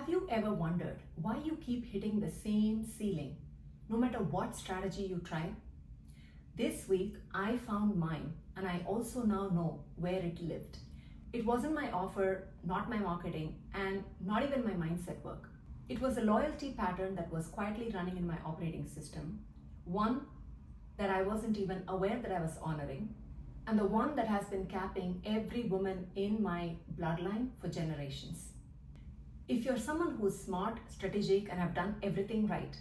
Have you ever wondered why you keep hitting the same ceiling, no matter what strategy you try? This week, I found mine, and I also now know where it lived. It wasn't my offer, not my marketing, and not even my mindset work. It was a loyalty pattern that was quietly running in my operating system, one that I wasn't even aware that I was honoring, and the one that has been capping every woman in my bloodline for generations. If you're someone who's smart, strategic, and have done everything right,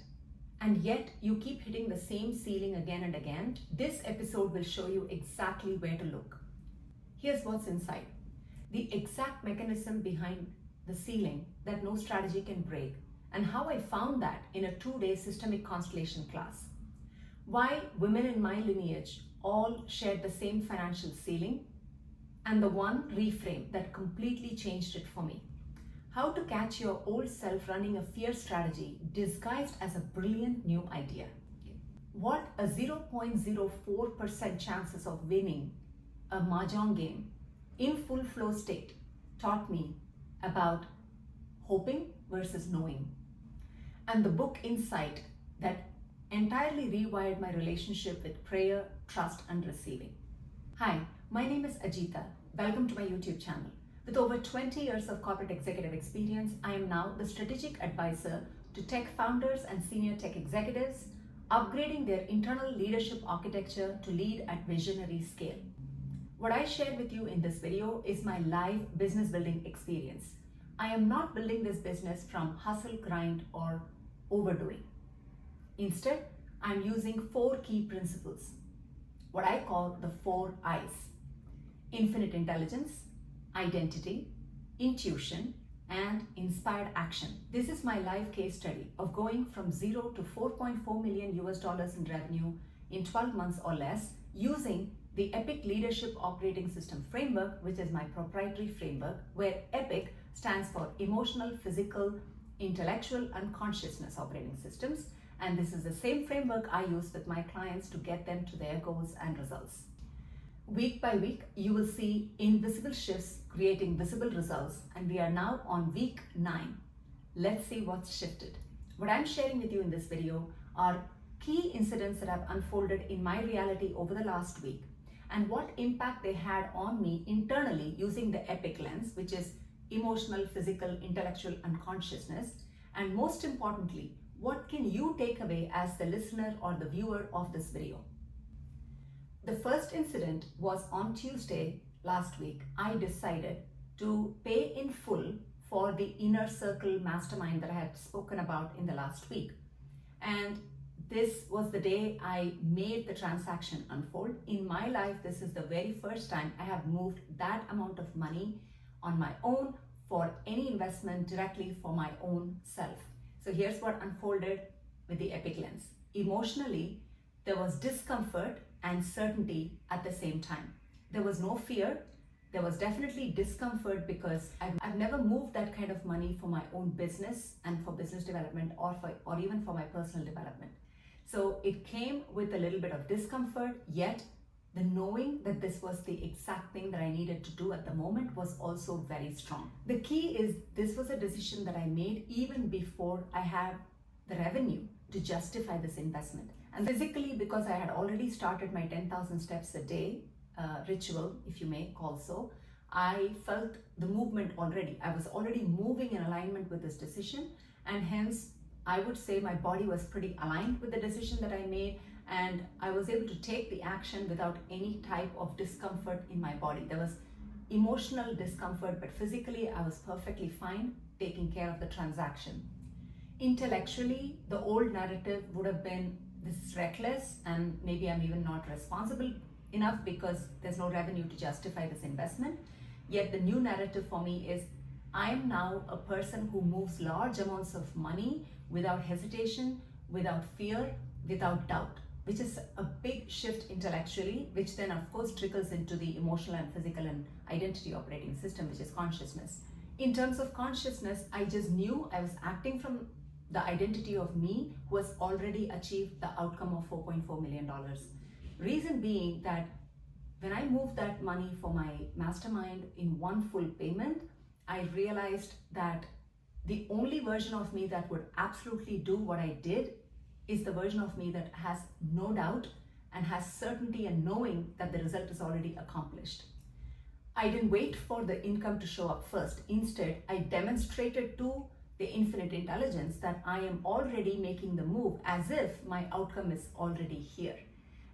and yet you keep hitting the same ceiling again and again, this episode will show you exactly where to look. Here's what's inside. The exact mechanism behind the ceiling that no strategy can break, and how I found that in a 2-day systemic constellation class. Why women in my lineage all shared the same financial ceiling, and the one reframe that completely changed it for me. How to catch your old self running a fear strategy disguised as a brilliant new idea. What a 0.04% chances of winning a mahjong game in full flow state taught me about hoping versus knowing. And the book Insight that entirely rewired my relationship with prayer, trust, and receiving. Hi, my name is Ajita. Welcome to my YouTube channel. With over 20 years of corporate executive experience, I am now the strategic advisor to tech founders and senior tech executives, upgrading their internal leadership architecture to lead at visionary scale. What I shared with you in this video is my live business building experience. I am not building this business from hustle, grind, or overdoing. Instead, I'm using 4 key principles, what I call the 4 I's: infinite intelligence, identity, intuition, and inspired action. This is my live case study of going from 0 to $4.4 million in revenue in 12 months or less using the EPIC Leadership Operating System framework, which is my proprietary framework, where EPIC stands for Emotional, Physical, Intellectual, and Consciousness Operating Systems. And this is the same framework I use with my clients to get them to their goals and results. Week by week, you will see invisible shifts creating visible results, and we are now on week 9. Let's see what's shifted. What I'm sharing with you in this video are key incidents that have unfolded in my reality over the last week, and what impact they had on me internally using the EPIC lens, which is emotional, physical, intellectual, and consciousness. And most importantly, what can you take away as the listener or the viewer of this video? The first incident was on Tuesday last week. I decided to pay in full for the inner circle mastermind that I had spoken about in the last week. And this was the day I made the transaction unfold. In my life, this is the very first time I have moved that amount of money on my own for any investment directly for my own self. So here's what unfolded with the EPIC lens. Emotionally, there was discomfort and certainty at the same time. There was no fear. There was definitely discomfort because I've never moved that kind of money for my own business and for business development or even for my personal development. So it came with a little bit of discomfort, yet the knowing that this was the exact thing that I needed to do at the moment was also very strong. The key is this was a decision that I made even before I had the revenue to justify this investment. And physically, because I had already started my 10,000 steps a day ritual, if you may call so, I felt the movement already. I was already moving in alignment with this decision, and hence I would say my body was pretty aligned with the decision that I made, and I was able to take the action without any type of discomfort in my body. There was emotional discomfort, but physically I was perfectly fine taking care of the transaction. Intellectually, the old narrative would have been, this is reckless and maybe I'm even not responsible enough because there's no revenue to justify this investment. Yet the new narrative for me is I'm now a person who moves large amounts of money without hesitation, without fear, without doubt, which is a big shift intellectually, which then of course trickles into the emotional and physical and identity operating system, which is consciousness. In terms of consciousness, I just knew I was acting from the identity of me who has already achieved the outcome of $4.4 million. Reason being that when I moved that money for my mastermind in one full payment, I realized that The only version of me that would absolutely do what I did is the version of me that has no doubt and has certainty and knowing that the result is already accomplished. I didn't wait for the income to show up first. Instead, I demonstrated to the infinite intelligence that I am already making the move as if my outcome is already here.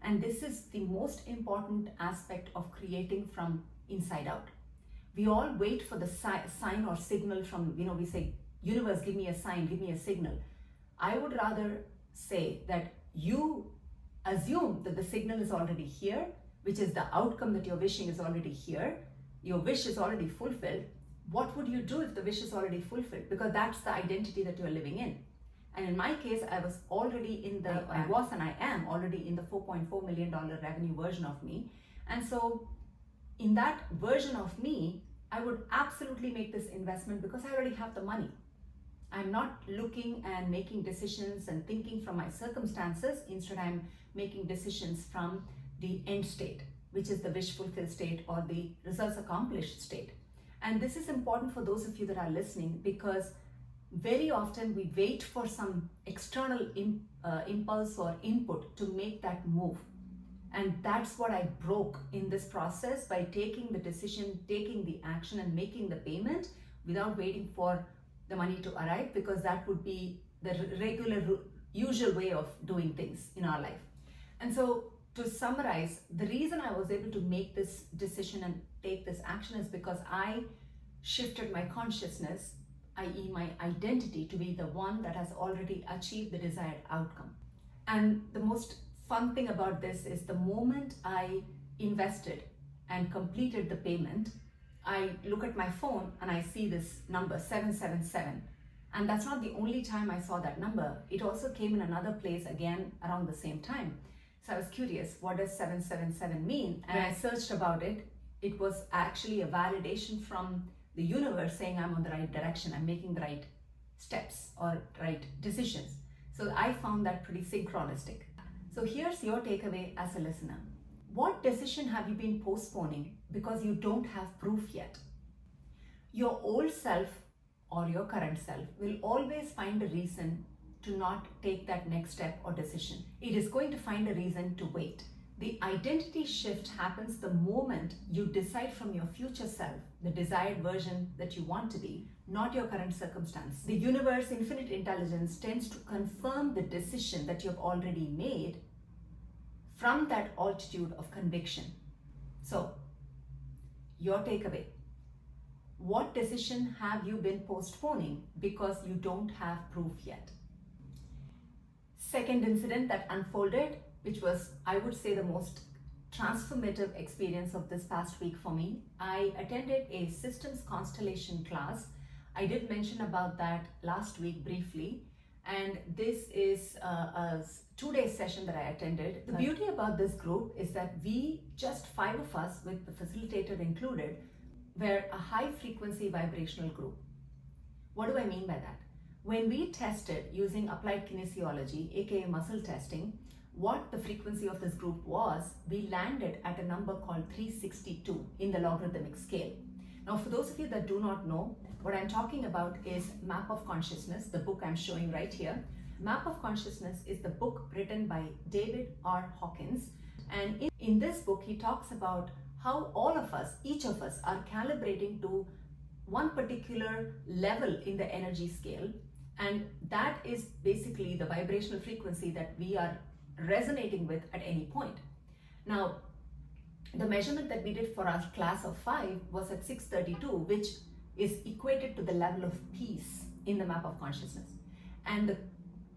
And this is the most important aspect of creating from inside out. We all wait for the sign or signal from, we say, universe, give me a sign, give me a signal. I would rather say that you assume that the signal is already here, which is the outcome that you're wishing is already here. Your wish is already fulfilled. What would you do if the wish is already fulfilled? Because that's the identity that you're living in. And in my case, I was and I am already in the $4.4 million revenue version of me. And so in that version of me, I would absolutely make this investment because I already have the money. I'm not looking and making decisions and thinking from my circumstances. Instead, I'm making decisions from the end state, which is the wish fulfilled state or the results accomplished state. And this is important for those of you that are listening, because very often we wait for some external impulse or input to make that move. And that's what I broke in this process by taking the decision, taking the action and making the payment without waiting for the money to arrive, because that would be the regular, usual way of doing things in our life. And so to summarize, the reason I was able to make this decision and take this action is because I shifted my consciousness, i.e. my identity, to be the one that has already achieved the desired outcome. And the most fun thing about this is the moment I invested and completed the payment, I look at my phone and I see this number 777. And that's not the only time I saw that number. It also came in another place again around the same time. So I was curious, what does 777 mean? And I searched about it. It was actually a validation from the universe saying I'm on the right direction, I'm making the right steps or right decisions. So I found that pretty synchronistic. So here's your takeaway as a listener. What decision have you been postponing because you don't have proof yet? Your old self or your current self will always find a reason to not take that next step or decision. It is going to find a reason to wait. The identity shift happens the moment you decide from your future self, the desired version that you want to be, not your current circumstance. The universe, infinite intelligence, tends to confirm the decision that you've already made from that altitude of conviction. So, your takeaway. What decision have you been postponing because you don't have proof yet? Second incident that unfolded, which was, I would say, the most transformative experience of this past week for me. I attended a systems constellation class. I did mention about that last week briefly. And this is a 2-day session that I attended. The beauty about this group is that we, just 5 of us with the facilitator included, were a high frequency vibrational group. What do I mean by that? When we tested using applied kinesiology, aka muscle testing, what the frequency of this group was, we landed at a number called 362 in the logarithmic scale. Now, for those of you that do not know, what I'm talking about is Map of Consciousness, the book I'm showing right here. Map of Consciousness is the book written by David R. Hawkins. And in this book, he talks about how all of us, each of us, are calibrating to one particular level in the energy scale. And that is basically the vibrational frequency that we are resonating with at any point. Now, the measurement that we did for our class of 5 was at 632, which is equated to the level of peace in the Map of Consciousness. And the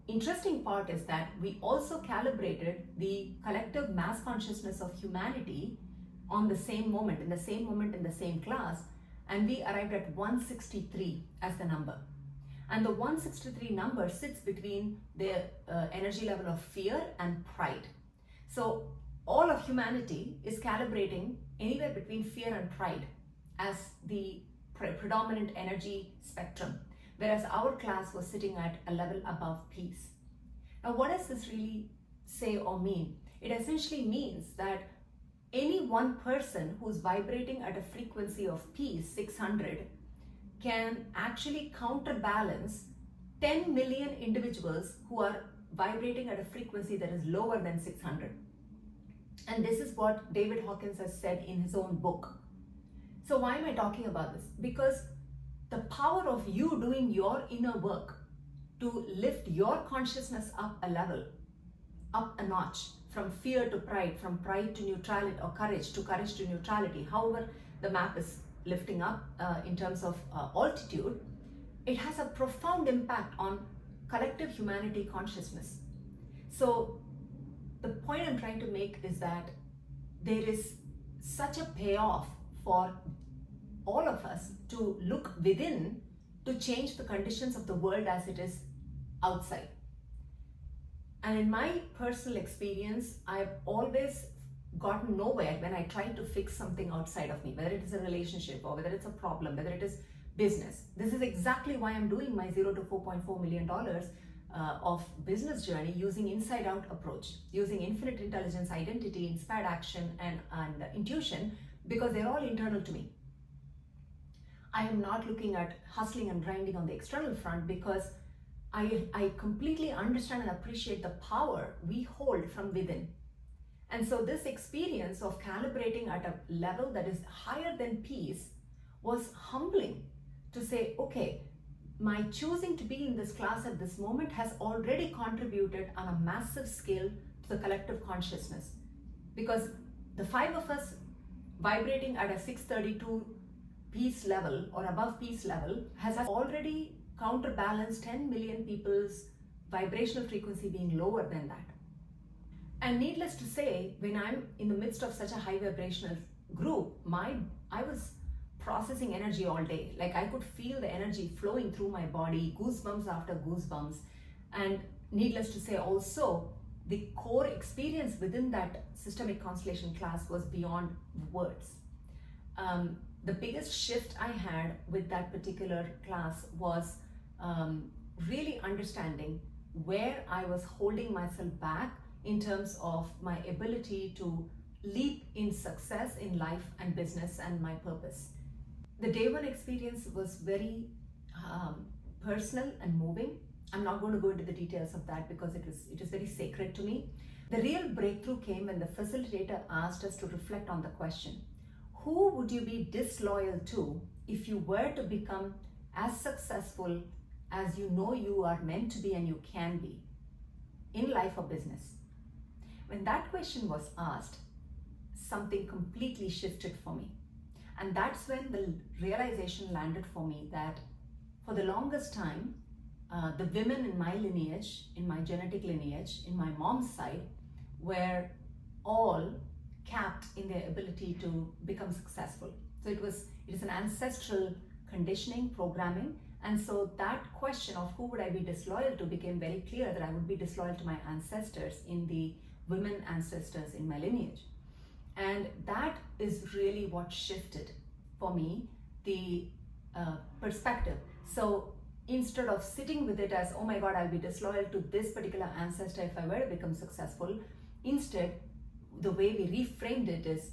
interesting part is that we also calibrated the collective mass consciousness of humanity on the same moment, in the same class, and we arrived at 163 as the number. And the 163 number sits between the energy level of fear and pride. So all of humanity is calibrating anywhere between fear and pride as the predominant energy spectrum, whereas our class was sitting at a level above peace. Now, what does this really say or mean? It essentially means that any one person who's vibrating at a frequency of peace, 600, can actually counterbalance 10 million individuals who are vibrating at a frequency that is lower than 600. And this is what David Hawkins has said in his own book. So why am I talking about this? Because the power of you doing your inner work to lift your consciousness up a level, up a notch, from fear to pride, from pride to neutrality, or courage to neutrality, however the map is lifting up in terms of altitude, it has a profound impact on collective humanity consciousness. So the point I'm trying to make is that there is such a payoff for all of us to look within to change the conditions of the world as it is outside. And in my personal experience, I've always gotten nowhere when I try to fix something outside of me, whether it is a relationship or whether it's a problem, whether it is business. This is exactly why I'm doing my $0 to $4.4 million of business journey using inside out approach, using infinite intelligence, identity, inspired action, and intuition, because they're all internal to me. I am not looking at hustling and grinding on the external front, because I completely understand and appreciate the power we hold from within. And so this experience of calibrating at a level that is higher than peace was humbling to say, okay, my choosing to be in this class at this moment has already contributed on a massive scale to the collective consciousness. Because the five of us vibrating at a 632 peace level or above peace level has already counterbalanced 10 million people's vibrational frequency being lower than that. And needless to say, when I'm in the midst of such a high vibrational group, I was processing energy all day. Like I could feel the energy flowing through my body, goosebumps after goosebumps. And needless to say also, the core experience within that systemic constellation class was beyond words. The biggest shift I had with that particular class was really understanding where I was holding myself back in terms of my ability to leap in success in life and business and my purpose. The day one experience was very personal and moving. I'm not going to go into the details of that because it is very sacred to me. The real breakthrough came when the facilitator asked us to reflect on the question, who would you be disloyal to if you were to become as successful as you know you are meant to be and you can be in life or business? When that question was asked, something completely shifted for me. And that's when the realization landed for me that for the longest time, the women in my lineage, in my genetic lineage, in my mom's side, were all capped in their ability to become successful. So it is an ancestral conditioning, programming. And so that question of who would I be disloyal to became very clear that I would be disloyal to my ancestors, in the women ancestors in my lineage. And that is really what shifted for me the perspective. So instead of sitting with it as, oh my God, I'll be disloyal to this particular ancestor if I were to become successful, instead, the way we reframed it is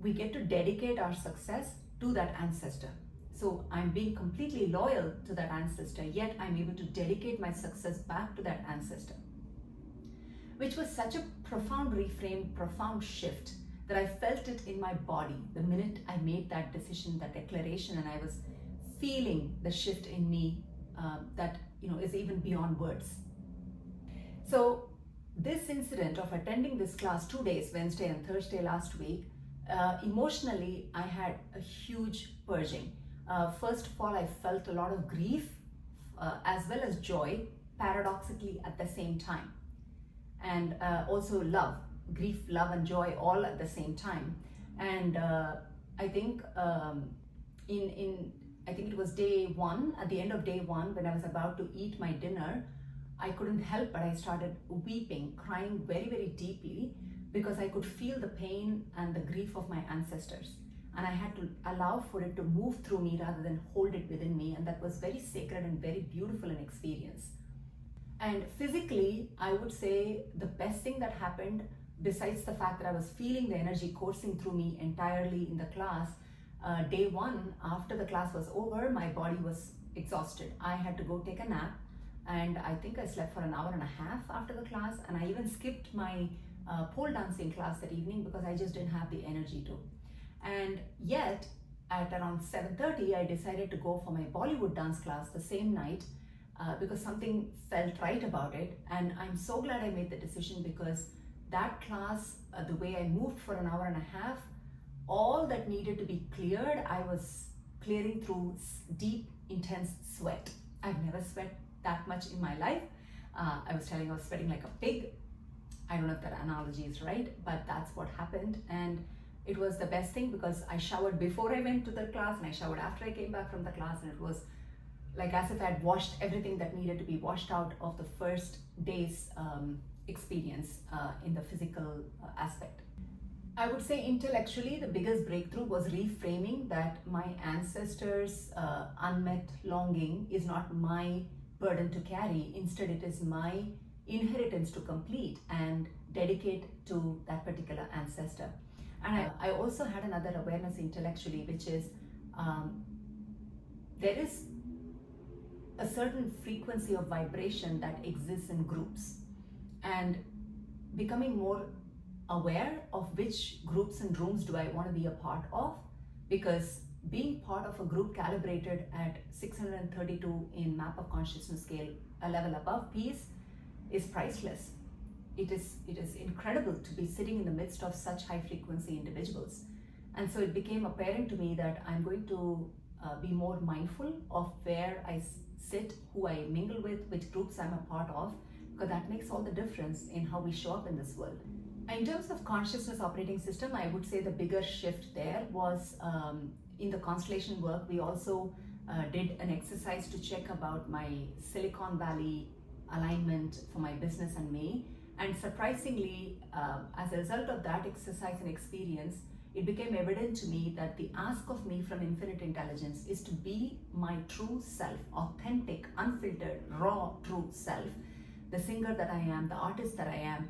we get to dedicate our success to that ancestor. So I'm being completely loyal to that ancestor, yet I'm able to dedicate my success back to that ancestor, which was such a profound reframe, profound shift that I felt it in my body the minute I made that decision, that declaration, and I was feeling the shift in me that is even beyond words. So this incident of attending this class 2 days, Wednesday and Thursday last week, emotionally I had a huge purging. First of all, I felt a lot of grief as well as joy, paradoxically at the same time, and also love, grief, love, and joy all at the same time. And I think I think it was day one, at the end of day one, when I was about to eat my dinner, I couldn't help but I started weeping, crying very, very deeply, because I could feel the pain and the grief of my ancestors. And I had to allow for it to move through me rather than hold it within me. And that was very sacred and very beautiful an experience. And physically, I would say the best thing that happened, besides the fact that I was feeling the energy coursing through me entirely in the class, Day one, after the class was over, my body was exhausted. I had to go take a nap, and I think I slept for an hour and a half after the class, and I even skipped my pole dancing class that evening because I just didn't have the energy to. And yet, at around 7:30, I decided to go for my Bollywood dance class the same night because something felt right about it. And I'm so glad I made the decision, because that class, the way I moved for an hour and a half, all that needed to be cleared, I was clearing through deep, intense sweat. I've never sweat that much in my life. I was sweating like a pig. I don't know if that analogy is right, but that's what happened. And it was the best thing, because I showered before I went to the class and I showered after I came back from the class, and it was like as if I had washed everything that needed to be washed out of the first day's experience in the physical aspect. I would say intellectually, the biggest breakthrough was reframing that my ancestors' unmet longing is not my burden to carry. Instead, it is my inheritance to complete and dedicate to that particular ancestor. And I also had another awareness intellectually, which is there is a certain frequency of vibration that exists in groups, and becoming more aware of which groups and rooms do I want to be a part of, because being part of a group calibrated at 632 in map of consciousness scale, a level above peace, is priceless. It is incredible to be sitting in the midst of such high frequency individuals. And so it became apparent to me that I'm going to be more mindful of where I sit, who I mingle with, which groups I'm a part of, because that makes all the difference in how we show up in this world. In terms of consciousness operating system, I would say the bigger shift there was in the Constellation work. We also did an exercise to check about my Silicon Valley alignment for my business and me. And surprisingly, as a result of that exercise and experience, it became evident to me that the ask of me from infinite intelligence is to be my true self, authentic, unfiltered, raw, true self, the singer that I am, the artist that I am,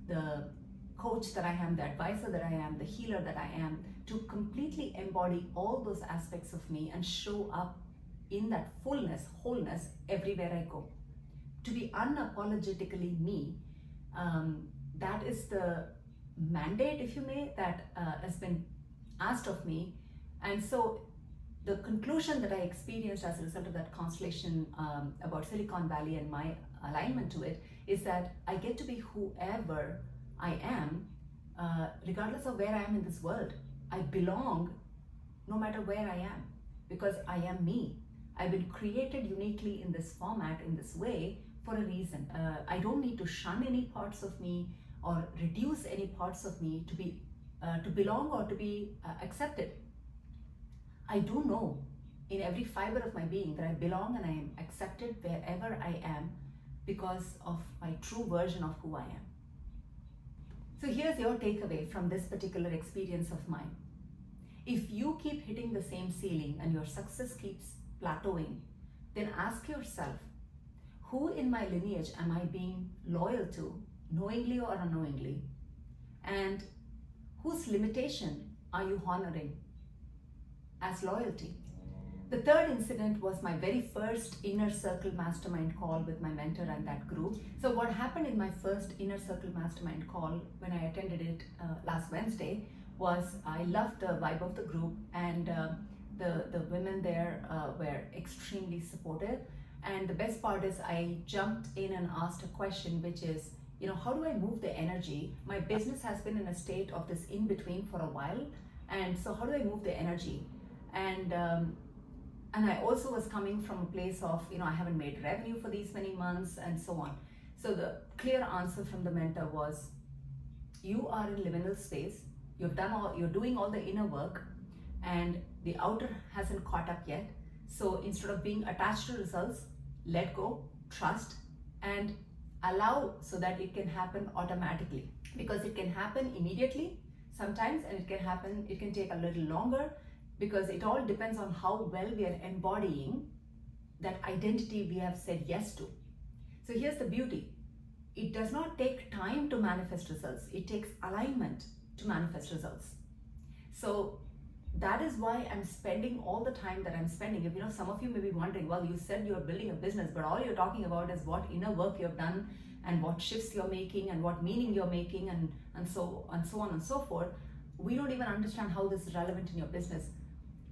the coach that I am, the advisor that I am, the healer that I am, to completely embody all those aspects of me and show up in that fullness, wholeness everywhere I go. To be unapologetically me, that is the mandate, if you may, that has been asked of me. And so the conclusion that I experienced as a result of that constellation about Silicon Valley and my alignment to it is that I get to be whoever I am, regardless of where I am in this world. I belong no matter where I am, because I am me. I've been created uniquely in this format, in this way, for a reason. I don't need to shun any parts of me or reduce any parts of me to be to belong or to be accepted. I do know in every fiber of my being that I belong and I am accepted wherever I am because of my true version of who I am. So here's your takeaway from this particular experience of mine. If you keep hitting the same ceiling and your success keeps plateauing, then ask yourself, who in my lineage am I being loyal to, knowingly or unknowingly? And whose limitation are you honoring as loyalty? The third incident was my very first inner circle mastermind call with my mentor and that group. So what happened in my first inner circle mastermind call when I attended it last Wednesday was I loved the vibe of the group, and the women there were extremely supportive. And the best part is I jumped in and asked a question, which is, how do I move the energy? My business has been in a state of this in-between for a while. And so how do I move the energy? And I also was coming from a place of, I haven't made revenue for these many months and so on. So the clear answer from the mentor was, you are in liminal space. You're doing all the inner work, and the outer hasn't caught up yet. So instead of being attached to results, let go, trust, and allow so that it can happen automatically. Because it can happen immediately sometimes, and it can take a little longer, because it all depends on how well we are embodying that identity we have said yes to. So here's the beauty. It does not take time to manifest results. It takes alignment to manifest results. So that is why I'm spending all the time that I'm spending. If some of you may be wondering, well, you said you're building a business, but all you're talking about is what inner work you've done and what shifts you're making and what meaning you're making and so on and so forth. We don't even understand how this is relevant in your business.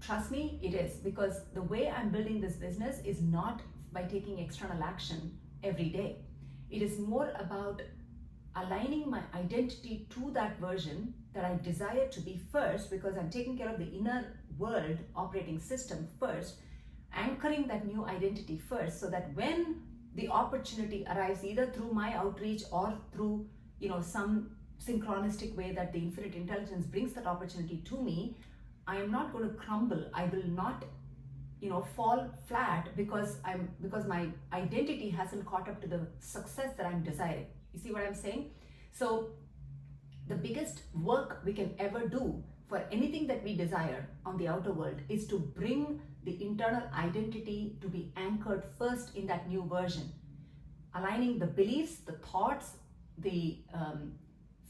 Trust me, it is, because the way I'm building this business is not by taking external action every day. It is more about aligning my identity to that version that I desire to be first, because I'm taking care of the inner world operating system first, anchoring that new identity first, so that when the opportunity arrives, either through my outreach or through some synchronistic way that the infinite intelligence brings that opportunity to me, I am not going to crumble. I will not fall flat because my identity hasn't caught up to the success that I'm desiring. You see what I'm saying? So the biggest work we can ever do for anything that we desire on the outer world is to bring the internal identity to be anchored first in that new version, aligning the beliefs, the thoughts, the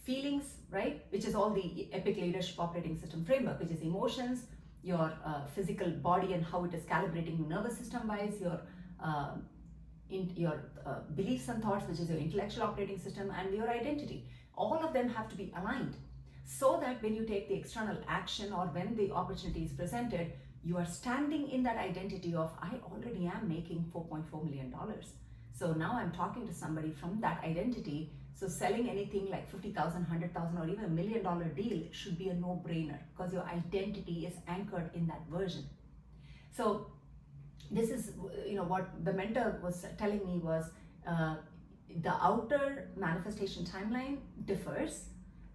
feelings, right? Which is all the epic leadership operating system framework, which is emotions, your physical body and how it is calibrating nervous system wise, your beliefs and thoughts, which is your intellectual operating system, and your identity. All of them have to be aligned, so that when you take the external action or when the opportunity is presented, you are standing in that identity of, I already am making $4.4 million. So now I'm talking to somebody from that identity. So selling anything like $50,000, $100,000 or even $1 million deal should be a no-brainer, because your identity is anchored in that version. So this is what the mentor was telling me was, the outer manifestation timeline differs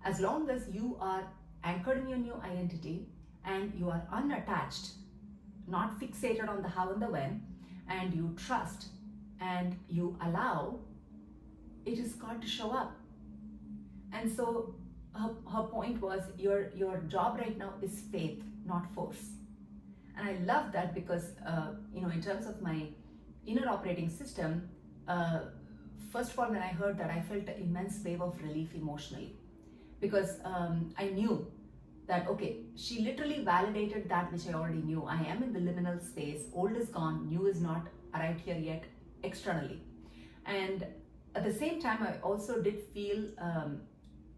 as long as you are anchored in your new identity and you are unattached, not fixated on the how and the when, and you trust and you allow, it is got to show up. And so her point was, your job right now is faith, not force. And I love that, because in terms of my inner operating system, first of all, when I heard that, I felt an immense wave of relief emotionally, because I knew that, okay, she literally validated that which I already knew. I am in the liminal space. Old is gone, new is not arrived here yet externally. And at the same time, I also did feel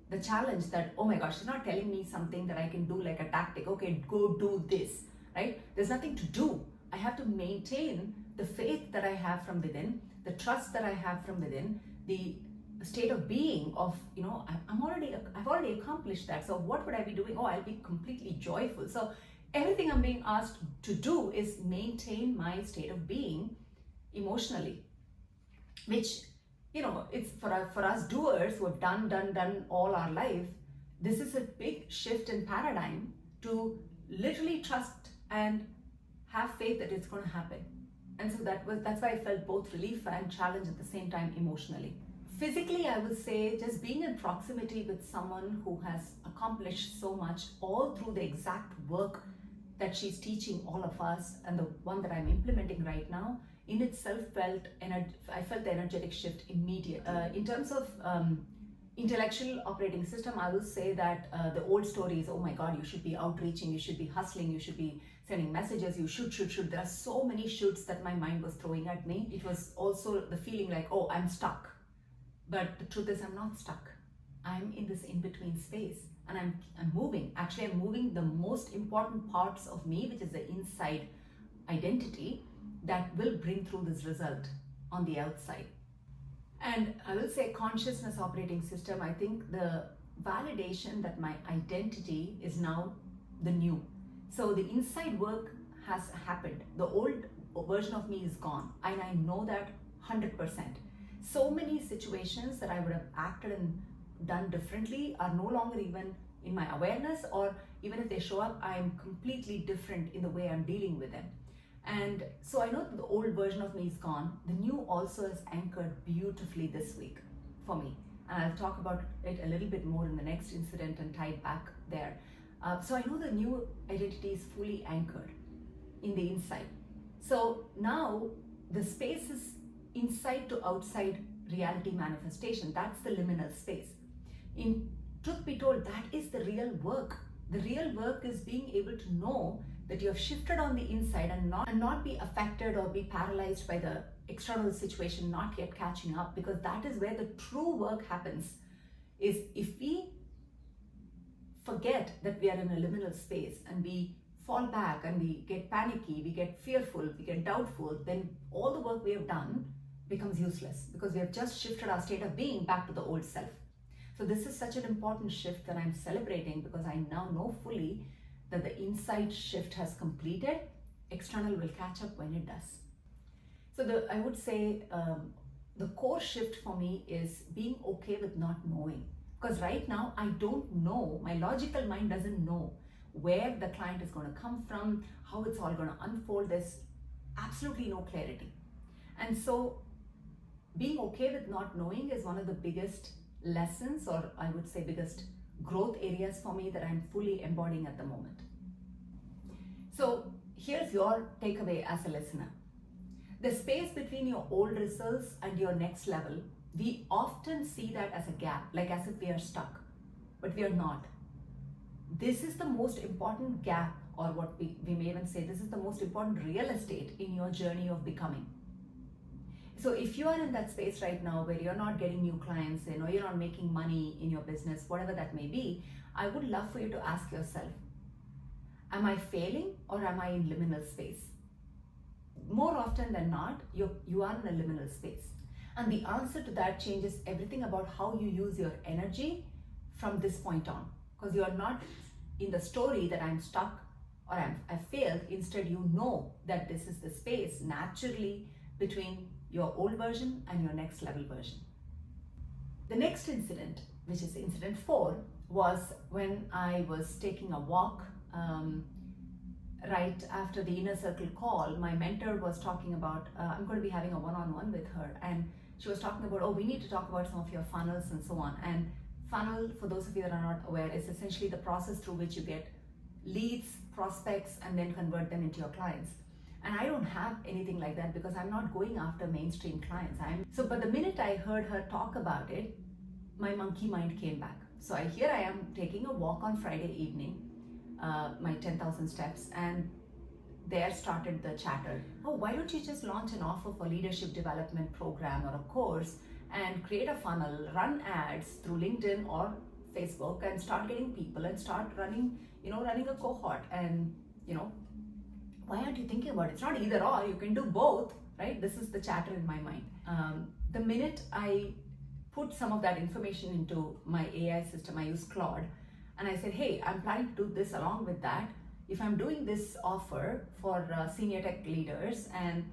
the challenge that, oh my gosh, she's not telling me something that I can do like a tactic. Okay, go do this, right? There's nothing to do. I have to maintain the faith that I have from within, the trust that I have from within, the state of being of, I've already accomplished that. So what would I be doing? Oh, I'll be completely joyful. So everything I'm being asked to do is maintain my state of being emotionally, which, it's for us doers who have done all our life. This is a big shift in paradigm to literally trust and have faith that it's going to happen. And so that's why I felt both relief and challenge at the same time emotionally. Physically, I would say just being in proximity with someone who has accomplished so much, all through the exact work that she's teaching all of us, and the one that I'm implementing right now, in itself I felt the energetic shift immediately. In terms of intellectual operating system, I will say that the old story is, oh my God, you should be outreaching, you should be hustling, you should be sending messages, you should. There are so many shoulds that my mind was throwing at me. It was also the feeling like, oh, I'm stuck. But the truth is, I'm not stuck. I'm in this in-between space, and I'm moving. Actually, I'm moving the most important parts of me, which is the inside identity, that will bring through this result on the outside. And I will say consciousness operating system, I think the validation that my identity is now the new. So the inside work has happened. The old version of me is gone, and I know that 100%. So many situations that I would have acted and done differently are no longer even in my awareness, or even if they show up, I'm completely different in the way I'm dealing with them. And so I know that the old version of me is gone. The new also is anchored beautifully this week for me. And I'll talk about it a little bit more in the next incident and tie it back there. So I know the new identity is fully anchored in the inside. So now the space is inside to outside reality manifestation. That's the liminal space. In truth be told, that is the real work The real work is being able to know that you have shifted on the inside and not be affected or be paralyzed by the external situation not yet catching up, because that is where the true work happens. Is if we forget that we are in a liminal space and we fall back and we get panicky, we get fearful, we get doubtful, then all the work we have done becomes useless, because we have just shifted our state of being back to the old self. So this is such an important shift that I'm celebrating, because I now know fully that the inside shift has completed. External will catch up when it does. So I would say the core shift for me is being okay with not knowing. Because right now I don't know, my logical mind doesn't know where the client is going to come from, how it's all going to unfold. There's absolutely no clarity. And so being okay with not knowing is one of the biggest lessons, or I would say biggest growth areas for me that I'm fully embodying at the moment. So here's your takeaway as a listener. The space between your old results and your next level, we often see that as a gap, like as if we are stuck, but we are not. This is the most important gap, or what we may even say, this is the most important real estate in your journey of becoming. So if you are in that space right now where you're not getting new clients, you're not making money in your business, whatever that may be, I would love for you to ask yourself, am I failing or am I in liminal space? More often than not, you are in a liminal space. And the answer to that changes everything about how you use your energy from this point on. Because you are not in the story that I'm stuck or I failed. Instead, you know that this is the space naturally between your old version and your next level version. The next incident, which is incident 4, was when I was taking a walk right after the inner circle call. My mentor was talking about, I'm going to be having a one-on-one with her, and she was talking about, we need to talk about some of your funnels and so on. And funnel, for those of you that are not aware, is essentially the process through which you get leads, prospects, and then convert them into your clients. And I don't have anything like that because I'm not going after mainstream clients. But the minute I heard her talk about it, my monkey mind came back. So here I am taking a walk on Friday evening, my 10,000 steps, and there started the chatter. Why don't you just launch an offer for leadership development program or a course and create a funnel, run ads through LinkedIn or Facebook and start getting people and start running a cohort. And why aren't you thinking about it? It's not either or, you can do both, right? This is the chatter in my mind. The minute I put some of that information into my AI system, I use Claude, and I said, hey, I'm planning to do this along with that. If I'm doing this offer for senior tech leaders and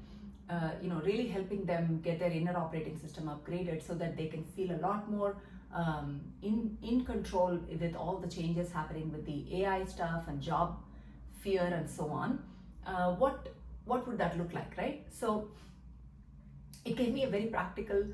really helping them get their inner operating system upgraded so that they can feel a lot more in control with all the changes happening with the AI stuff and job fear and so on, what would that look like, right? So it gave me a very practical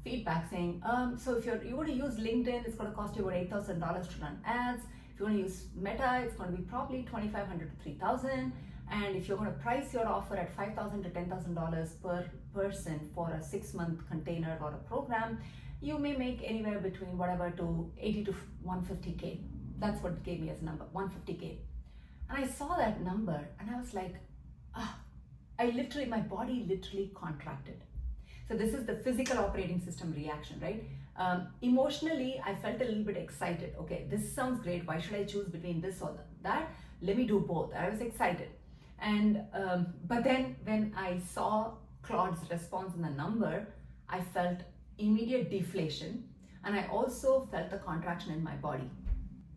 feedback saying, so if you want to use LinkedIn, it's going to cost you about $8,000 to run ads. If you want to use Meta, it's going to be probably $2,500 to $3,000. And if you're going to price your offer at $5,000 to $10,000 per person for a 6-month container or a program, you may make anywhere between whatever to 80 to 150K. That's what it gave me as a number, 150K. And I saw that number and I was like, my body literally contracted. So this is the physical operating system reaction, right? Emotionally, I felt a little bit excited. Okay, this sounds great. Why should I choose between this or that? Let me do both. I was excited. And but then when I saw Claude's response in the number, I felt immediate deflation, and I also felt the contraction in my body.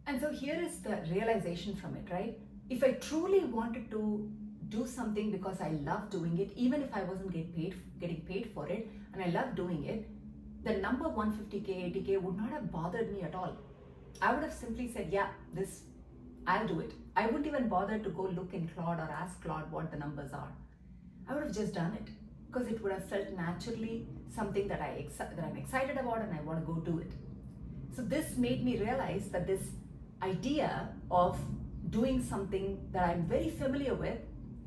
And so here is the realization from it, right? If I truly wanted to do something because I love doing it, even if I wasn't getting paid for it, and I love doing it, the number 150K, 80K would not have bothered me at all. I would have simply said, yeah, I'll do it. I wouldn't even bother to go look in Claude or ask Claude what the numbers are. I would have just done it because it would have felt naturally something that I'm excited about and I want to go do it. So this made me realize that this idea of doing something that I'm very familiar with,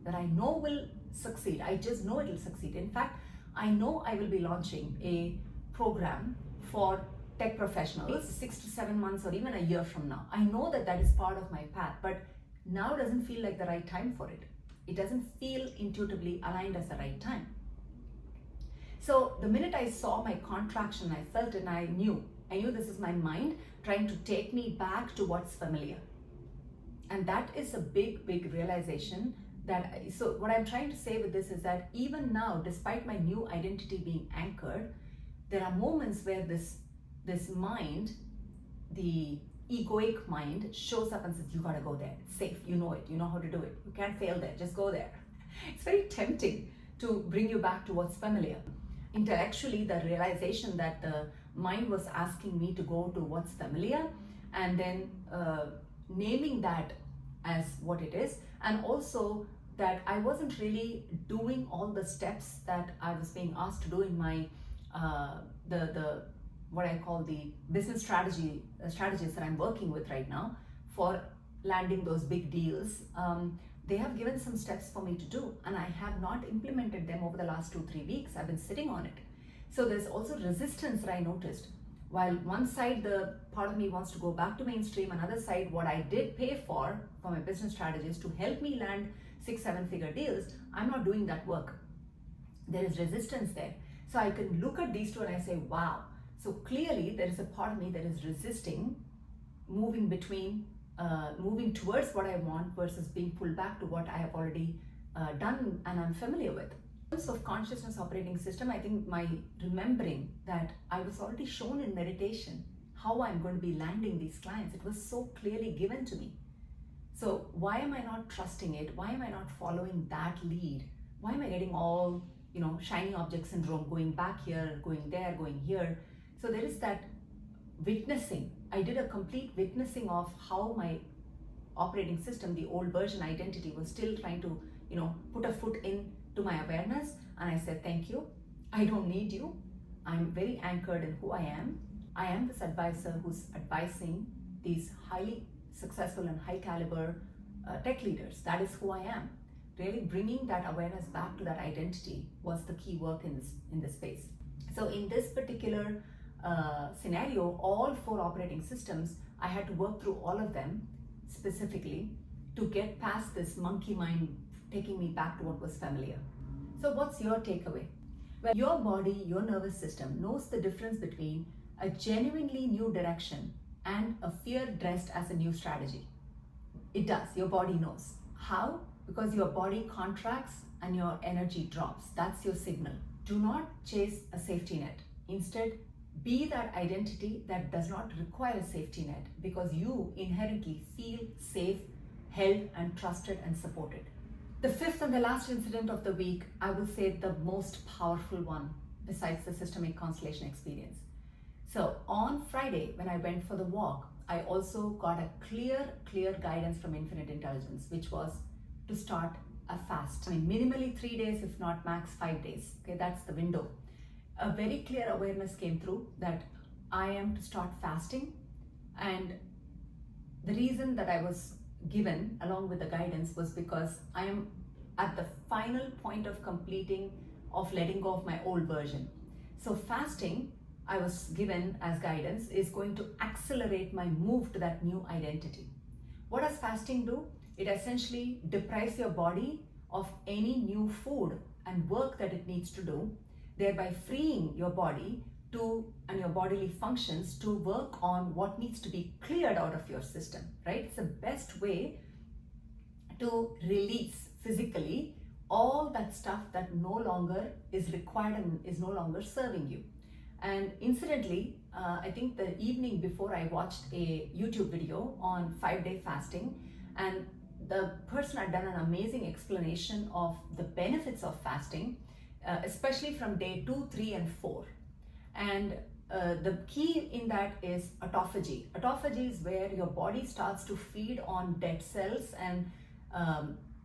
that I know will succeed, I just know it will succeed. In fact, I know I will be launching a program for tech professionals 6 to 7 months or even a year from now. I know that that is part of my path, but now doesn't feel like the right time for it. It doesn't feel intuitively aligned as the right time. So the minute I saw my contraction, I felt it and I knew this is my mind trying to take me back to what's familiar. And that is a big, big realization so what I'm trying to say with this is that even now, despite my new identity being anchored, there are moments where this mind, the egoic mind, shows up and says, you gotta go there, it's safe, you know it, you know how to do it, you can't fail there, just go there. It's very tempting to bring you back to what's familiar. Intellectually, the realization that the mind was asking me to go to what's familiar, and then naming that as what it is, and also that I wasn't really doing all the steps that I was being asked to do in my what I call the business strategies that I'm working with right now for landing those big deals. They have given some steps for me to do, and I have not implemented them over the last 2-3 weeks. I've been sitting on it. So there's also resistance that I noticed. While one side, the part of me wants to go back to mainstream, another side, what I did pay for my business strategies to help me land 6-7 figure deals, I'm not doing that work. There is resistance there. So I can look at these two and I say, wow. So clearly there is a part of me that is resisting moving towards what I want versus being pulled back to what I have already done and I'm familiar with. In terms of consciousness operating system, I think my remembering that I was already shown in meditation how I'm going to be landing these clients, it was so clearly given to me. So why am I not trusting it? Why am I not following that lead? Why am I getting all, shiny object syndrome, going back here, going there, going here? So there is that witnessing. I did a complete witnessing of how my operating system, the old version identity, was still trying to, put a foot into my awareness. And I said, thank you. I don't need you. I'm very anchored in who I am. I am this advisor who's advising these highly successful and high caliber tech leaders. That is who I am. Really bringing that awareness back to that identity was the key work in this space. So in this particular scenario, all 4 operating systems, I had to work through all of them specifically to get past this monkey mind taking me back to what was familiar. So what's your takeaway? Well, your body, your nervous system knows the difference between a genuinely new direction and a fear dressed as a new strategy. It does, your body knows. How? Because your body contracts and your energy drops. That's your signal. Do not chase a safety net. Instead, be that identity that does not require a safety net because you inherently feel safe, held and trusted and supported. The 5th and the last incident of the week, I would say the most powerful one besides the systemic constellation experience. So on Friday, when I went for the walk, I also got a clear guidance from Infinite Intelligence, which was to start a fast. Minimally 3 days, if not max 5 days. Okay, that's the window. A very clear awareness came through that I am to start fasting, and the reason that I was given along with the guidance was because I am at the final point of letting go of my old version. So fasting, I was given as guidance, is going to accelerate my move to that new identity. What does fasting do? It essentially deprives your body of any new food and work that it needs to do, thereby freeing your body and your bodily functions to work on what needs to be cleared out of your system, right? It's the best way to release physically all that stuff that no longer is required and is no longer serving you. And incidentally, I think the evening before, I watched a YouTube video on 5-day fasting, and the person had done an amazing explanation of the benefits of fasting, especially from day 2, 3 and 4. And the key in that is autophagy. Autophagy is where your body starts to feed on dead cells and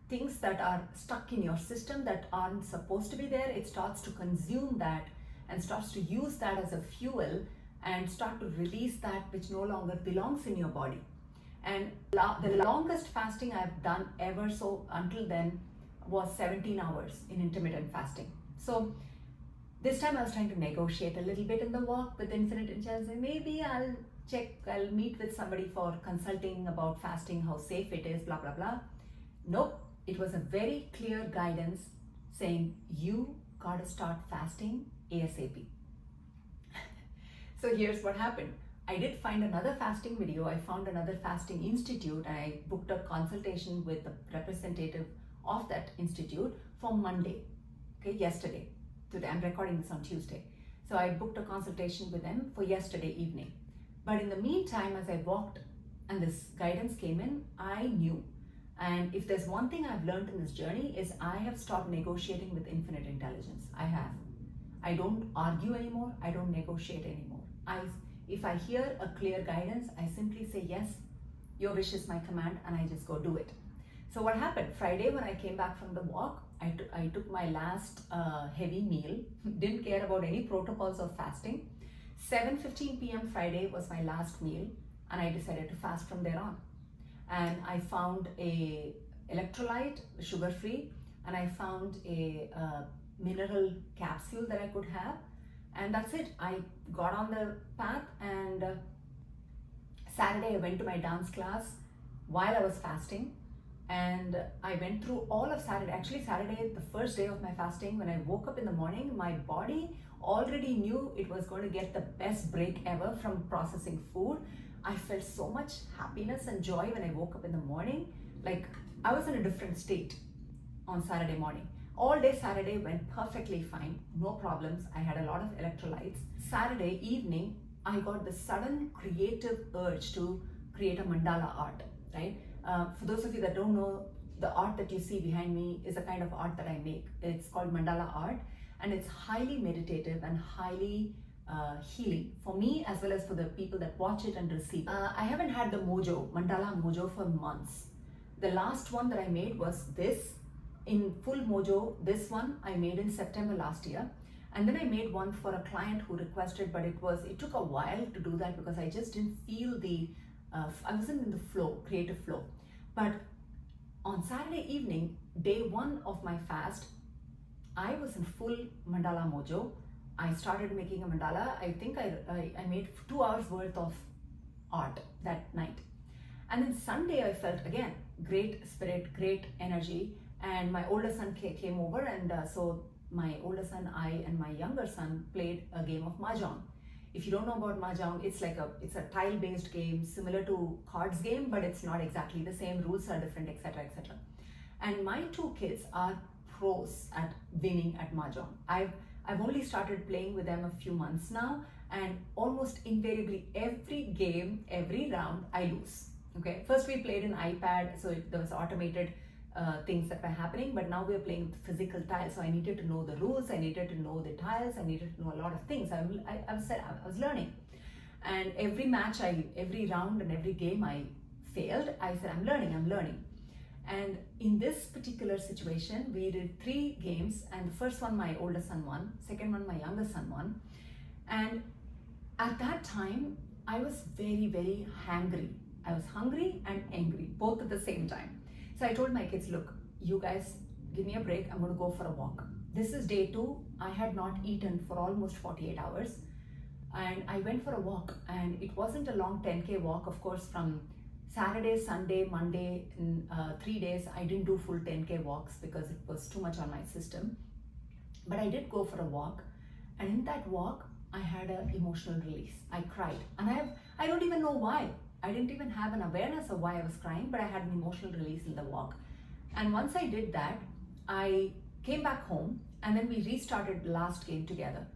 things that are stuck in your system that aren't supposed to be there. It starts to consume that and starts to use that as a fuel and start to release that which no longer belongs in your body. And the longest fasting I've done ever so until then was 17 hours in intermittent fasting. So This time I was trying to negotiate a little bit in the walk with infinite intelligence. Maybe I'll meet with somebody for consulting about fasting, how safe it is, blah, blah, blah. Nope, it was a very clear guidance saying you gotta start fasting ASAP. So here's what happened. I did find another fasting video. I found another fasting institute and I booked a consultation with the representative of that institute for Monday, okay, yesterday. Today, I'm recording this on Tuesday. So I booked a consultation with them for yesterday evening. But in the meantime, as I walked and this guidance came in, I knew. And if there's one thing I've learned in this journey is I have stopped negotiating with infinite intelligence. I have. I don't argue anymore. I don't negotiate anymore. If I hear a clear guidance, I simply say, yes, your wish is my command, and I just go do it. So what happened? Friday when I came back from the walk, I took my last heavy meal, didn't care about any protocols of fasting. 7:15 p.m. Friday was my last meal, and I decided to fast from there on. And I found a electrolyte, sugar-free, and I found a mineral capsule that I could have. And that's it. I got on the path, and Saturday I went to my dance class while I was fasting, and I went through all of Saturday. Actually, Saturday, the first day of my fasting, when I woke up in the morning, my body already knew it was going to get the best break ever from processing food. I felt so much happiness and joy when I woke up in the morning. Like I was in a different state on Saturday morning. All day Saturday went perfectly fine, no problems. I had a lot of electrolytes. Saturday evening, I got the sudden creative urge to create a mandala art, right? For those of you that don't know, the art that you see behind me is a kind of art that I make. It's called mandala art, and it's highly meditative and highly healing for me as well as for the people that watch it and receive. I haven't had the mandala mojo for months. The last one that I made was this in full mojo. This one I made in September last year, and then I made one for a client who requested, but it took a while to do that because I just didn't feel I wasn't in the flow, creative flow. But on Saturday evening, day one of my fast, I was in full mandala mojo. I started making a mandala. I think I made 2 hours worth of art that night. And then Sunday I felt again, great spirit, great energy. And my older son came over, and so my older son, I, and my younger son played a game of mahjong. If you don't know about mahjong, it's a tile-based game similar to cards game, but it's not exactly the same. Rules are different, etc., etc. And my 2 kids are pros at winning at mahjong. I've only started playing with them a few months now, and almost invariably every game, every round, I lose. Okay, first we played in iPad, so there was automated things that were happening, but now we're playing with physical tiles. So I needed to know the rules, I needed to know the tiles, I needed to know a lot of things. I was learning, and every match, every round and every game I failed. I said, I'm learning. And in this particular situation, we did 3 games, and the first one my older son won, second one my younger son won. And at that time, I was very, very hangry. I was hungry and angry, both at the same time. So I told my kids, look, you guys give me a break, I'm going to go for a walk. This is day 2. I had not eaten for almost 48 hours. And I went for a walk, and it wasn't a long 10K walk. Of course, from Saturday, Sunday, Monday, in 3 days, I didn't do full 10K walks because it was too much on my system. But I did go for a walk, and in that walk, I had an emotional release. I cried, and I don't even know why. I didn't even have an awareness of why I was crying, but I had an emotional release in the walk. And once I did that, I came back home, and then we restarted the last game together.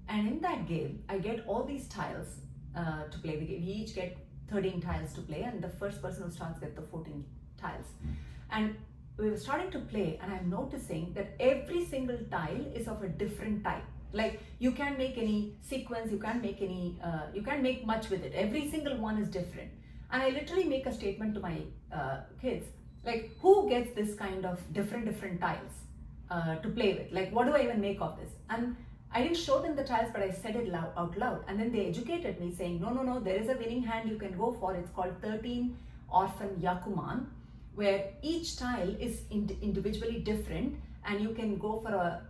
And in that game, I get all these tiles to play the game. We each get 13 tiles to play, and the first person who starts gets the 14 tiles. And we were starting to play, and I'm noticing that every single tile is of a different type. Like, you can't make any sequence, you can't make much with it. Every single one is different. And I literally make a statement to my kids, like, who gets this kind of different tiles to play with? Like, what do I even make of this? And I didn't show them the tiles, but I said it out loud. And then they educated me saying, no, there is a winning hand you can go for. It's called 13 Orphan Yakuman, where each tile is individually different, and you can go for a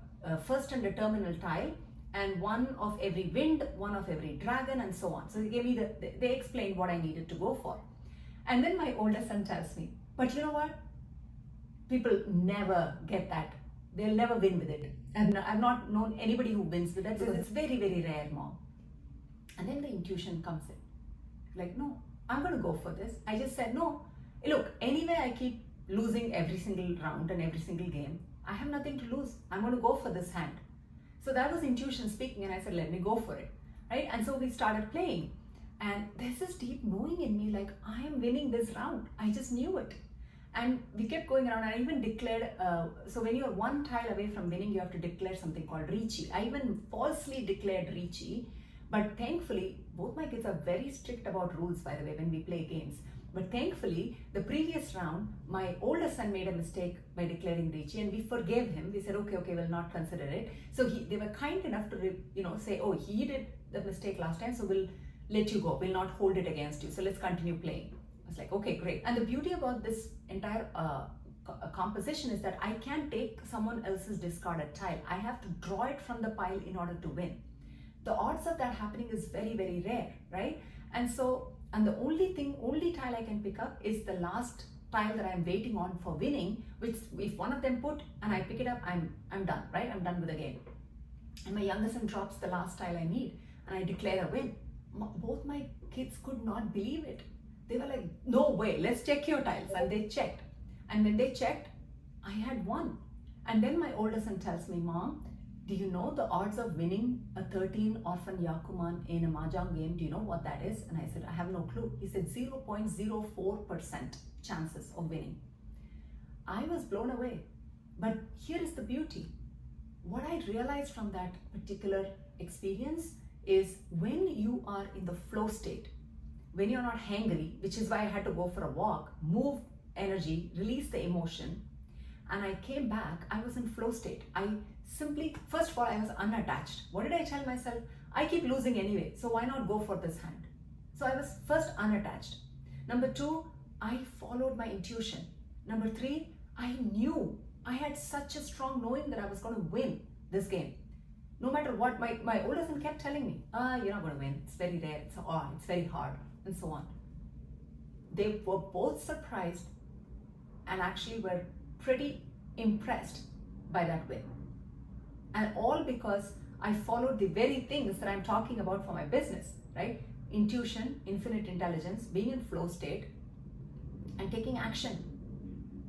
first and a terminal tile, and one of every wind, one of every dragon, and so on. So they gave me they explained what I needed to go for. And then my older son tells me, but you know what? People never get that. They'll never win with it. I've not known anybody who wins with that because it's very, very rare, Mom. And then the intuition comes in. Like, no, I'm going to go for this. I just said, no. Look, anyway, I keep losing every single round and every single game. I have nothing to lose. I'm going to go for this hand. So that was intuition speaking, and I said, let me go for it, right? And so we started playing, and there's this deep knowing in me, like, I am winning this round. I just knew it. And we kept going around. I even declared, so when you're one tile away from winning, you have to declare something called Ricci. I even falsely declared Ricci, but thankfully, both my kids are very strict about rules, by the way, when we play games. But thankfully, the previous round, my older son made a mistake by declaring Ricci, and we forgave him. We said, okay, we'll not consider it. So they were kind enough to, say, oh, he did the mistake last time, so we'll let you go. We'll not hold it against you. So let's continue playing. I was like, okay, great. And the beauty about this entire composition is that I can't take someone else's discarded tile. I have to draw it from the pile in order to win. The odds of that happening is very, very rare, right? And the only tile I can pick up is the last tile that I'm waiting on for winning, which if one of them put and I pick it up, I'm done, right? I'm done with the game. And my youngest son drops the last tile I need, and I declare a win. Both my kids could not believe it. They were like, no way, let's check your tiles. And they checked. And when they checked, I had won. And then my older son tells me, Mom, do you know the odds of winning a 13 orphan Yakuman in a Mahjong game? Do you know what that is? And I said, I have no clue. He said 0.04% chances of winning. I was blown away. But here is the beauty. What I realized from that particular experience is when you are in the flow state, when you're not hangry, which is why I had to go for a walk, move energy, release the emotion, and I came back, I was in flow state. I simply, first of all, I was unattached. What did I tell myself? I keep losing anyway, so why not go for this hand? So I was first unattached. Number two, I followed my intuition. Number three, I knew. I had such a strong knowing that I was going to win this game. No matter what, my older son kept telling me, you're not going to win. It's very rare, it's very hard, and so on. They were both surprised and actually were pretty impressed by that win. And all because I followed the very things that I'm talking about for my business, right? Intuition, infinite intelligence, being in flow state, and taking action,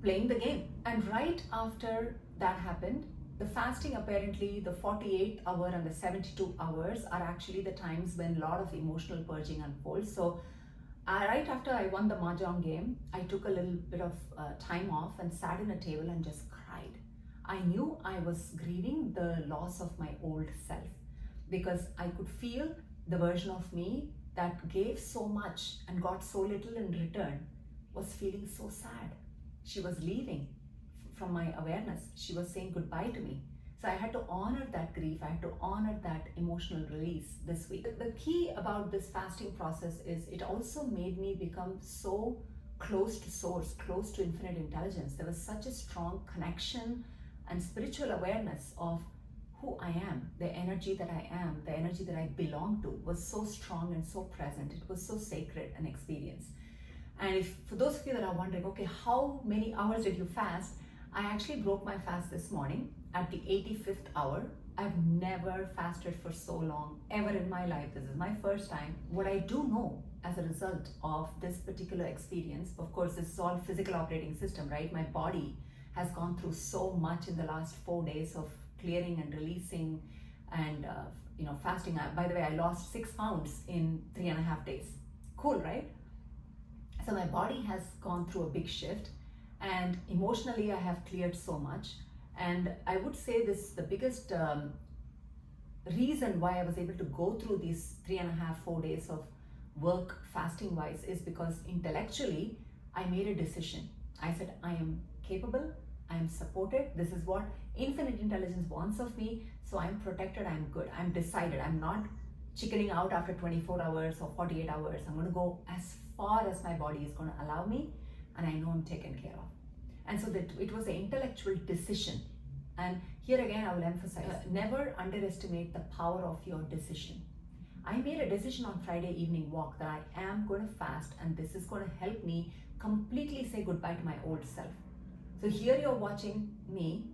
playing the game. And right after that happened, the fasting, apparently the 48-hour and the 72 hours are actually the times when a lot of emotional purging unfolds. So right after I won the Mahjong game, I took a little bit of time off and sat in a table and just cried. I knew I was grieving the loss of my old self because I could feel the version of me that gave so much and got so little in return was feeling so sad. She was leaving from my awareness. She was saying goodbye to me. So I had to honor that grief. I had to honor that emotional release this week. The key about this fasting process is it also made me become so close to source, close to infinite intelligence. There was such a strong connection and spiritual awareness of who I am, the energy that I am, the energy that I belong to was so strong and so present. It was so sacred an experience. And if for those of you that are wondering, okay, how many hours did you fast? I actually broke my fast this morning at the 85th hour. I've never fasted for so long ever in my life. This is my first time. What I do know as a result of this particular experience, of course, this is all physical operating system, right? My body has gone through so much in the last 4 days of clearing and releasing and fasting. By the way, I lost 6 pounds in 3.5 days. Cool, right? So my body has gone through a big shift, and emotionally I have cleared so much. And I would say the biggest reason why I was able to go through these 3.5, 4 days of work fasting wise is because intellectually I made a decision. I said, I am capable, I am supported, this is what infinite intelligence wants of me, so I'm protected, I'm good, I'm decided, I'm not chickening out after 24 hours or 48 hours. I'm going to go as far as my body is going to allow me, and I know I'm taken care of. And so that it was an intellectual decision And here again, I will emphasize, never underestimate the power of your decision. I made a decision on Friday evening walk that I am going to fast, and this is going to help me completely say goodbye to my old self. So here you're watching me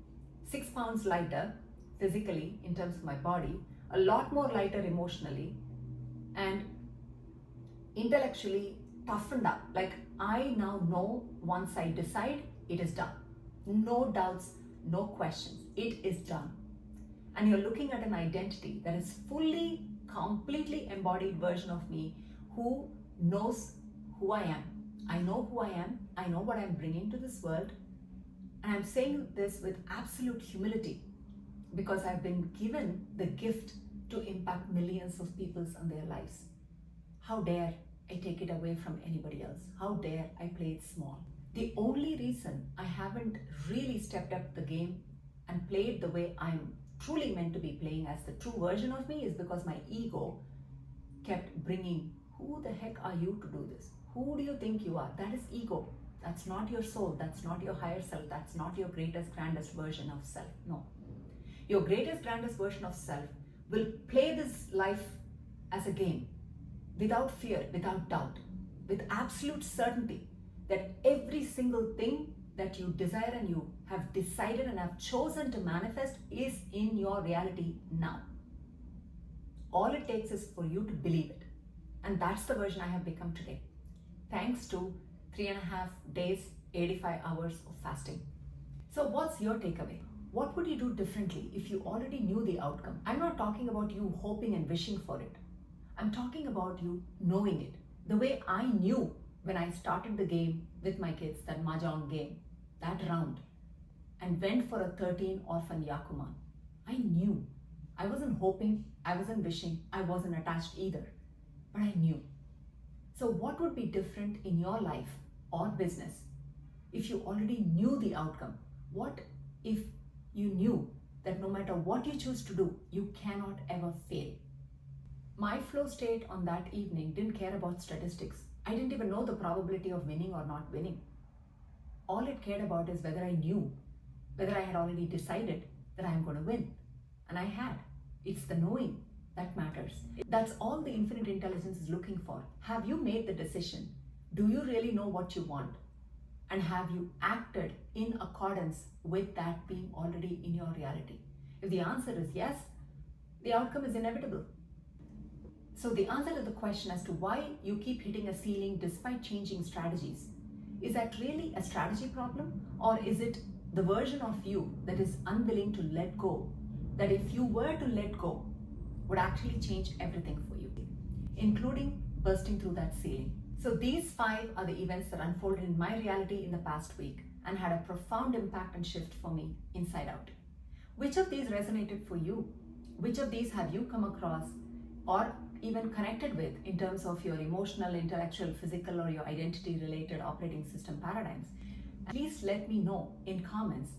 6 pounds lighter physically in terms of my body, a lot more lighter emotionally, and intellectually toughened up. Like, I now know once I decide, it is done. No doubts, no questions. It is done. And you're looking at an identity that is fully, completely embodied version of me who knows who I am. I know who I am. I know what I'm bringing to this world. And I'm saying this with absolute humility because I've been given the gift to impact millions of people and their lives. How dare I take it away from anybody else? How dare I play it small? The only reason I haven't really stepped up the game and played the way I'm truly meant to be playing as the true version of me is because my ego kept bringing, who the heck are you to do this? Who do you think you are? That is ego. That's not your soul. That's not your higher self. That's not your greatest, grandest version of self. No. Your greatest, grandest version of self will play this life as a game without fear, without doubt, with absolute certainty that every single thing that you desire and you have decided and have chosen to manifest is in your reality now. All it takes is for you to believe it. And that's the version I have become today. Thanks to 3.5 days, 85 hours of fasting. So what's your takeaway? What would you do differently if you already knew the outcome? I'm not talking about you hoping and wishing for it. I'm talking about you knowing it. The way I knew when I started the game with my kids, that Mahjong game, that round, and went for a 13 orphan Yakuman. I knew. I wasn't hoping, I wasn't wishing, I wasn't attached either, but I knew. So what would be different in your life or business if you already knew the outcome? What if you knew that no matter what you choose to do, you cannot ever fail? My flow state on that evening didn't care about statistics. I didn't even know the probability of winning or not winning. All it cared about is whether I knew, whether I had already decided that I'm going to win. And I had. It's the knowing that matters. That's all the infinite intelligence is looking for. Have you made the decision? Do you really know what you want? And have you acted in accordance with that being already in your reality? If the answer is yes, the outcome is inevitable. So the answer to the question as to why you keep hitting a ceiling despite changing strategies, is that really a strategy problem? Or is it the version of you that is unwilling to let go, that if you were to let go, would actually change everything for you, including bursting through that ceiling? So these 5 are the events that unfolded in my reality in the past week and had a profound impact and shift for me inside out. Which of these resonated for you? Which of these have you come across or even connected with in terms of your emotional, intellectual, physical, or your identity related operating system paradigms? Please let me know in comments.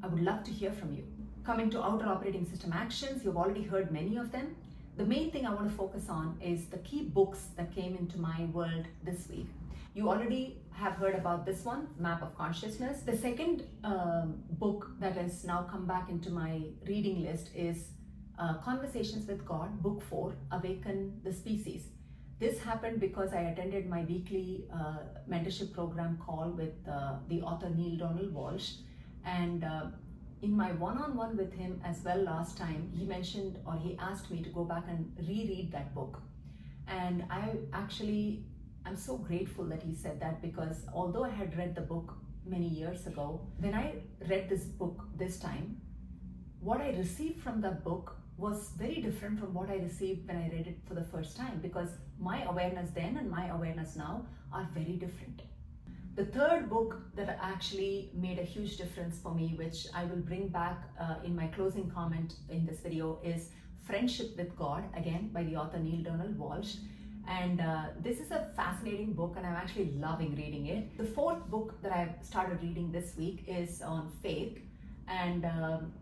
I would love to hear from you. Coming to outer operating system actions, you've already heard many of them. The main thing I want to focus on is the key books that came into my world this week. You already have heard about this one, Map of Consciousness. The second book that has now come back into my reading list is Conversations with God, Book 4, Awaken the Species. This happened because I attended my weekly mentorship program call with the author Neil Donald Walsh, and in my one-on-one with him as well last time, he mentioned, or he asked me to go back and reread that book. And I'm so grateful that he said that, because although I had read the book many years ago, when I read this book this time, what I received from that book was very different from what I received when I read it for the first time, because my awareness then and my awareness now are very different. The third book that actually made a huge difference for me, which I will bring back in my closing comment in this video, is Friendship with God, again by the author Neil Donald Walsh. And this is a fascinating book and I'm actually loving reading it. The fourth book that I've started reading this week is on faith. And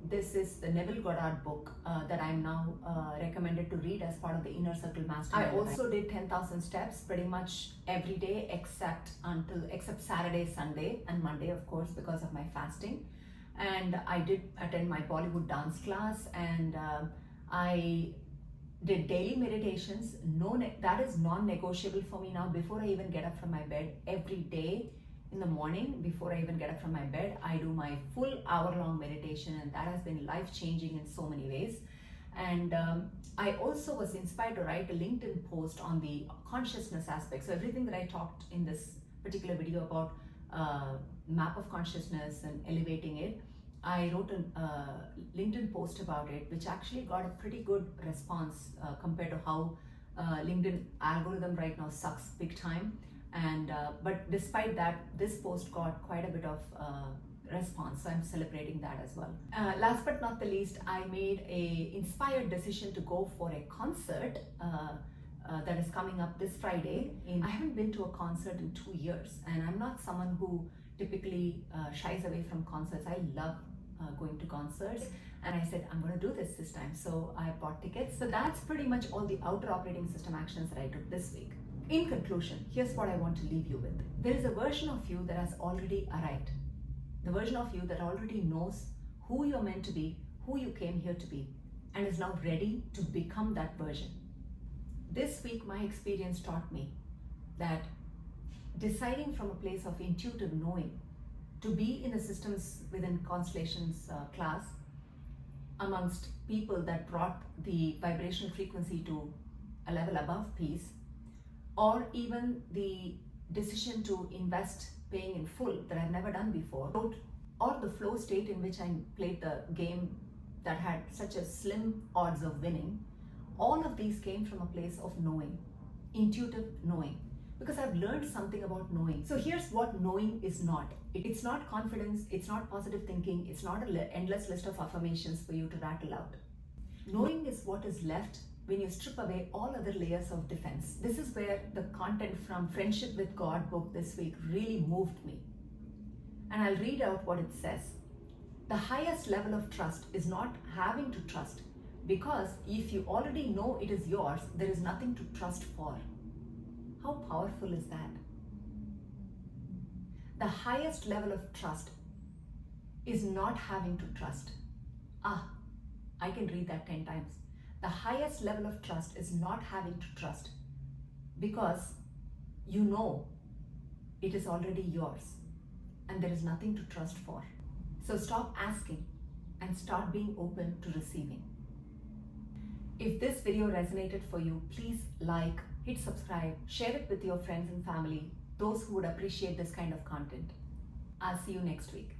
this is the Neville Goddard book that I'm now recommended to read as part of the Inner Circle Mastermind. I also did 10,000 steps pretty much every day except Saturday, Sunday, and Monday, of course, because of my fasting. And I did attend my Bollywood dance class, and I did daily meditations. That is non-negotiable for me now. Before I even get up from my bed, every day in the morning, before I even get up from my bed, I do my full hour-long meditation, and that has been life-changing in so many ways. And I also was inspired to write a LinkedIn post on the consciousness aspect. So everything that I talked in this particular video about map of consciousness and elevating it, I wrote a LinkedIn post about it, which actually got a pretty good response compared to how LinkedIn algorithm right now sucks big time. And but despite that, this post got quite a bit of response, so I'm celebrating that as well. Last but not the least, I made a inspired decision to go for a concert that is coming up this Friday. I haven't been to a concert in 2 years, and I'm not someone who typically shies away from concerts. I love going to concerts, and I said I'm going to do this time, so I bought tickets. So that's pretty much all the outer operating system actions that I took this week. In conclusion, here's what I want to leave you with. There is a version of you that has already arrived, the version of you that already knows who you're meant to be, who you came here to be, and is now ready to become that version. This week, my experience taught me that deciding from a place of intuitive knowing to be in the systems within Constellation's class amongst people that brought the vibrational frequency to a level above peace, or even the decision to invest paying in full that I've never done before, or the flow state in which I played the game that had such a slim odds of winning, all of these came from a place of knowing, intuitive knowing, because I've learned something about knowing. So here's what knowing is not. It's not confidence, it's not positive thinking, it's not an endless list of affirmations for you to rattle out. Knowing is what is left when you strip away all other layers of defense. This is where the content from Friendship with God book this week really moved me. And I'll read out what it says. The highest level of trust is not having to trust, because if you already know it is yours, there is nothing to trust for. How powerful is that? The highest level of trust is not having to trust. I can read that 10 times. The highest level of trust is not having to trust, because you know it is already yours and there is nothing to trust for. So stop asking and start being open to receiving. If this video resonated for you, please like, hit subscribe, share it with your friends and family, those who would appreciate this kind of content. I'll see you next week.